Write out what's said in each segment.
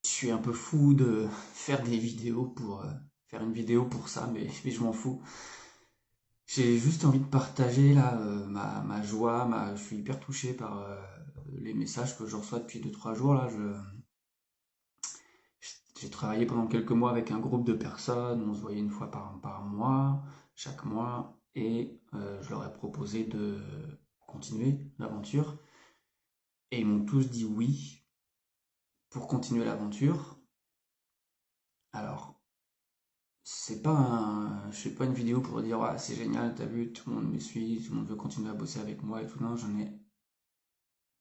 je suis un peu fou de faire des vidéos pour faire une vidéo pour ça, mais je m'en fous. J'ai juste envie de partager là ma joie, je suis hyper touché par les messages que je reçois depuis 2 3 jours là. J'ai travaillé pendant quelques mois avec un groupe de personnes, on se voyait une fois par mois, chaque mois, et je leur ai proposé de continuer l'aventure. Et ils m'ont tous dit oui pour continuer l'aventure. Alors, je fais pas une vidéo pour dire ouais, c'est génial, t'as vu, tout le monde me suit, tout le monde veut continuer à bosser avec moi et tout. Non, j'en ai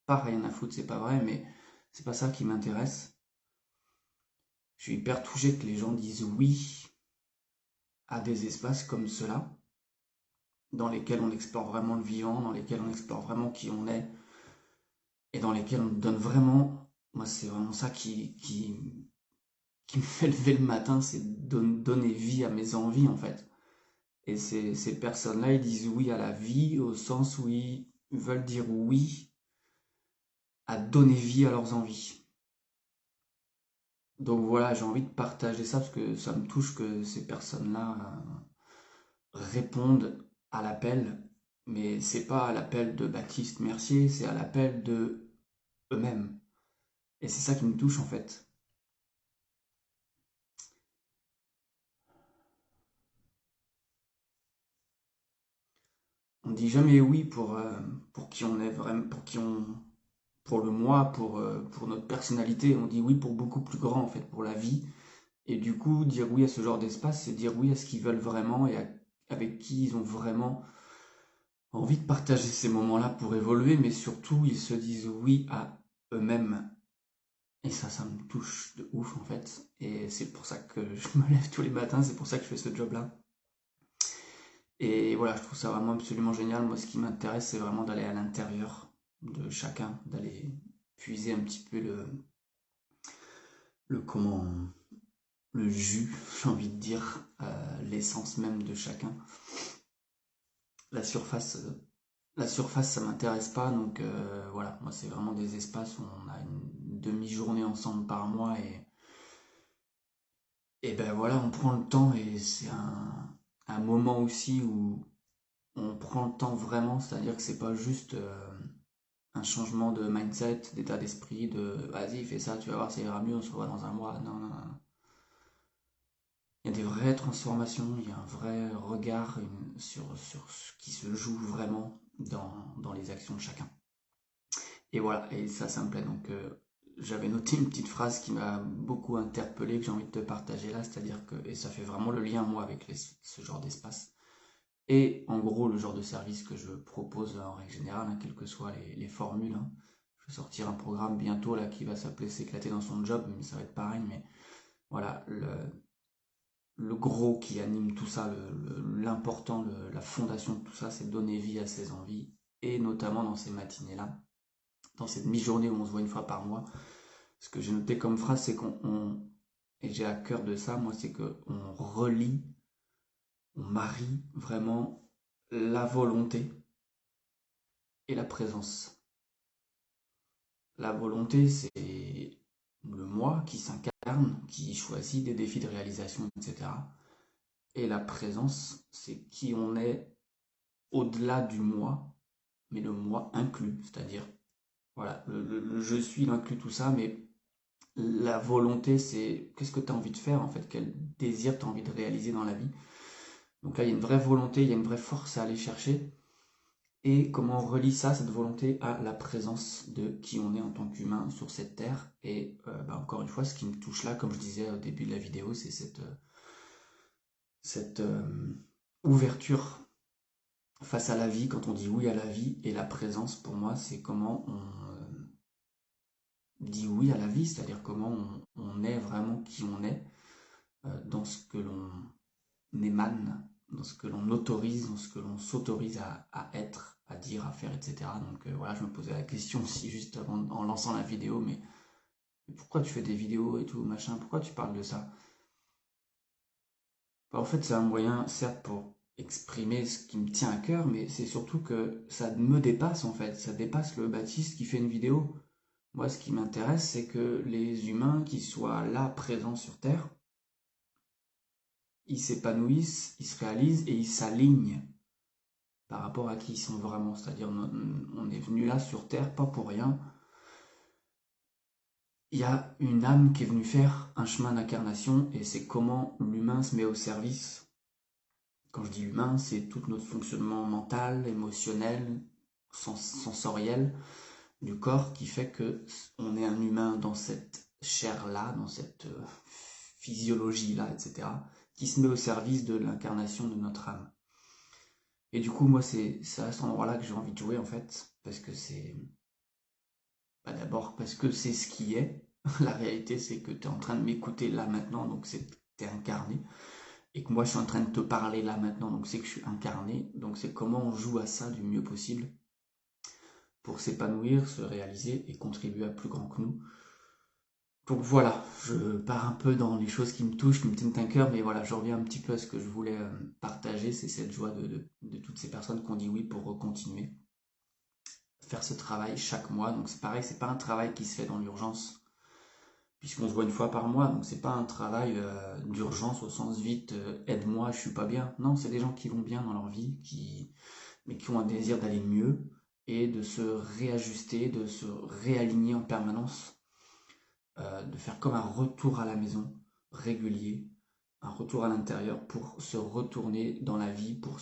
pas rien à foutre, c'est pas vrai, mais c'est pas ça qui m'intéresse. Je suis hyper touché que les gens disent oui à des espaces comme cela, dans lesquels on explore vraiment le vivant, dans lesquels on explore vraiment qui on est, et dans lesquels on donne vraiment. Moi, c'est vraiment ça qui me fait lever le matin, c'est donner vie à mes envies en fait. Et ces personnes-là, ils disent oui à la vie au sens où ils veulent dire oui à donner vie à leurs envies. Donc voilà, j'ai envie de partager ça parce que ça me touche que ces personnes-là répondent à l'appel, mais c'est pas à l'appel de Baptiste Mercier, c'est à l'appel de eux-mêmes. Et c'est ça qui me touche en fait. On dit jamais oui pour qui on est vraiment, pour le moi, pour notre personnalité. On dit oui pour beaucoup plus grand en fait, pour la vie. Et du coup, dire oui à ce genre d'espace, c'est dire oui à ce qu'ils veulent vraiment avec qui ils ont vraiment envie de partager ces moments-là pour évoluer, mais surtout ils se disent oui à eux-mêmes. Et ça me touche de ouf en fait. Et c'est pour ça que je me lève tous les matins, c'est pour ça que je fais ce job-là. Et voilà, je trouve ça vraiment absolument génial. Moi, ce qui m'intéresse, c'est vraiment d'aller à l'intérieur de chacun, d'aller puiser un petit peu le comment, le jus, j'ai envie de dire, l'essence même de chacun. La surface, euh, la surface, ça m'intéresse pas. Donc voilà, moi, c'est vraiment des espaces où on a une demi-journée ensemble par mois et ben voilà, on prend le temps et c'est un moment aussi où on prend le temps vraiment, c'est-à-dire que c'est pas juste un changement de mindset, d'état d'esprit, de vas-y, fais ça, tu vas voir, ça ira mieux, on se revoit dans un mois. Non, non, non. Il y a des vraies transformations, il y a un vrai regard sur ce qui se joue vraiment dans les actions de chacun. Et voilà, et ça me plaît. Donc, j'avais noté une petite phrase qui m'a beaucoup interpellé, que j'ai envie de te partager là, c'est-à-dire que, et ça fait vraiment le lien, moi, avec ce genre d'espace. Et en gros, le genre de service que je propose en règle générale, hein, quelles que soient les formules. Hein. Je vais sortir un programme bientôt là qui va s'appeler S'éclater dans son job, mais ça va être pareil. Mais voilà, le gros qui anime tout ça, l'important, la fondation de tout ça, c'est donner vie à ses envies. Et notamment dans ces matinées-là, dans cette mi-journée où on se voit une fois par mois. Ce que j'ai noté comme phrase, c'est et j'ai à cœur de ça, moi, c'est qu'on relie, on marie vraiment la volonté et la présence. La volonté, c'est le moi qui s'incarne, qui choisit des défis de réalisation, etc. Et la présence, c'est qui on est au-delà du moi, mais le moi inclus. C'est-à-dire, voilà, le je suis, il inclut tout ça, mais la volonté, c'est qu'est-ce que tu as envie de faire en fait, quel désir tu as envie de réaliser dans la vie. Donc là, il y a une vraie volonté, il y a une vraie force à aller chercher. Et comment on relie ça, cette volonté, à la présence de qui on est en tant qu'humain sur cette terre. Et bah, encore une fois, ce qui me touche là, comme je disais au début de la vidéo, c'est cette ouverture face à la vie, quand on dit oui à la vie. Et la présence, pour moi, c'est comment on dit oui à la vie, c'est-à-dire comment on est vraiment qui on est, dans ce que l'on émane, dans ce que l'on autorise, dans ce que l'on s'autorise à être, à dire, à faire, etc. Donc voilà, je me posais la question aussi juste avant, en lançant la vidéo, mais pourquoi tu fais des vidéos et tout, machin, pourquoi tu parles de ça? Bah, en fait, c'est un moyen, certes, pour exprimer ce qui me tient à cœur, mais c'est surtout que ça me dépasse, en fait, ça dépasse le Baptiste qui fait une vidéo. Moi, ce qui m'intéresse, c'est que les humains qui soient là, présents sur Terre, ils s'épanouissent, ils se réalisent et ils s'alignent par rapport à qui ils sont vraiment. C'est-à-dire, on est venu là sur Terre, pas pour rien. Il y a une âme qui est venue faire un chemin d'incarnation et c'est comment l'humain se met au service. Quand je dis humain, c'est tout notre fonctionnement mental, émotionnel, sensoriel du corps qui fait que on est un humain dans cette chair-là, dans cette physiologie-là, etc., qui se met au service de l'incarnation de notre âme. Et du coup, moi, c'est à cet endroit-là que j'ai envie de jouer, en fait, parce que c'est... Bah, d'abord, parce que c'est ce qui est. La réalité, c'est que tu es en train de m'écouter là maintenant, donc c'est que tu es incarné. Et que moi, je suis en train de te parler là maintenant, donc c'est que je suis incarné. Donc c'est comment on joue à ça du mieux possible pour s'épanouir, se réaliser et contribuer à plus grand que nous. Donc voilà, je pars un peu dans les choses qui me touchent, qui me tiennent à cœur, mais voilà, je reviens un petit peu à ce que je voulais partager, c'est cette joie de toutes ces personnes qui ont dit oui pour continuer, faire ce travail chaque mois. Donc c'est pareil, c'est pas un travail qui se fait dans l'urgence, puisqu'on se voit une fois par mois, donc c'est pas un travail d'urgence au sens vite, aide-moi, je suis pas bien. Non, c'est des gens qui vont bien dans leur vie, mais qui ont un désir d'aller mieux et de se réajuster, de se réaligner en permanence, de faire comme un retour à la maison régulier, un retour à l'intérieur pour se retourner dans la vie, pour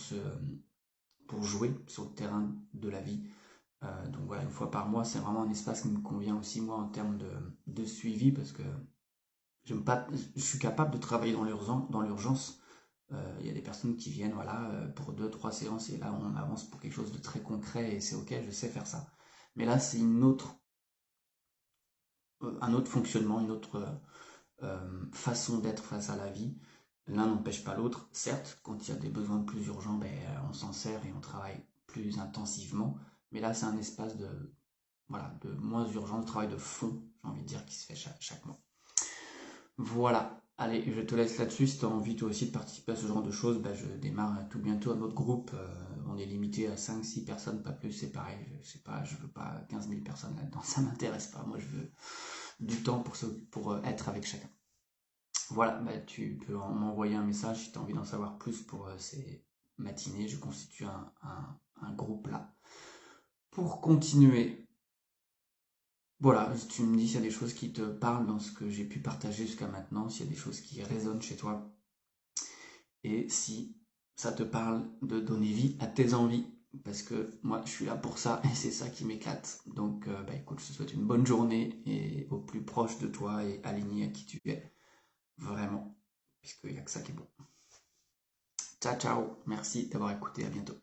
jouer sur le terrain de la vie. Donc voilà, une fois par mois, c'est vraiment un espace qui me convient aussi, moi, en termes de suivi, parce que je suis capable de travailler dans l'urgence. Il y a des personnes qui viennent voilà, pour 2-3 séances, et là, on avance pour quelque chose de très concret, et c'est ok, je sais faire ça. Mais là, c'est un autre fonctionnement, une autre façon d'être face à la vie. L'un n'empêche pas l'autre. Certes, quand il y a des besoins plus urgents, ben, on s'en sert et on travaille plus intensivement. Mais là, c'est un espace de moins urgent, de travail de fond, j'ai envie de dire, qui se fait chaque mois. Voilà. Allez, je te laisse là-dessus. Si tu as envie toi aussi de participer à ce genre de choses, ben, je démarre tout bientôt un autre groupe. On est limité à 5-6 personnes, pas plus. C'est pareil. Je veux pas 15 000 personnes là-dedans. Ça m'intéresse pas. Moi, je veux du temps pour être avec chacun. Voilà, bah, tu peux m'envoyer un message si tu as envie d'en savoir plus pour ces matinées. Je constitue un groupe là. Pour continuer, voilà, si tu me dis s'il y a des choses qui te parlent dans ce que j'ai pu partager jusqu'à maintenant, s'il y a des choses qui résonnent chez toi, et si ça te parle de donner vie à tes envies, parce que moi je suis là pour ça et c'est ça qui m'éclate. Donc bah, écoute, je te souhaite une bonne journée et au plus proche de toi et aligné à qui tu es, vraiment, puisqu'il n'y a que ça qui est bon. Ciao ciao, merci d'avoir écouté, à bientôt.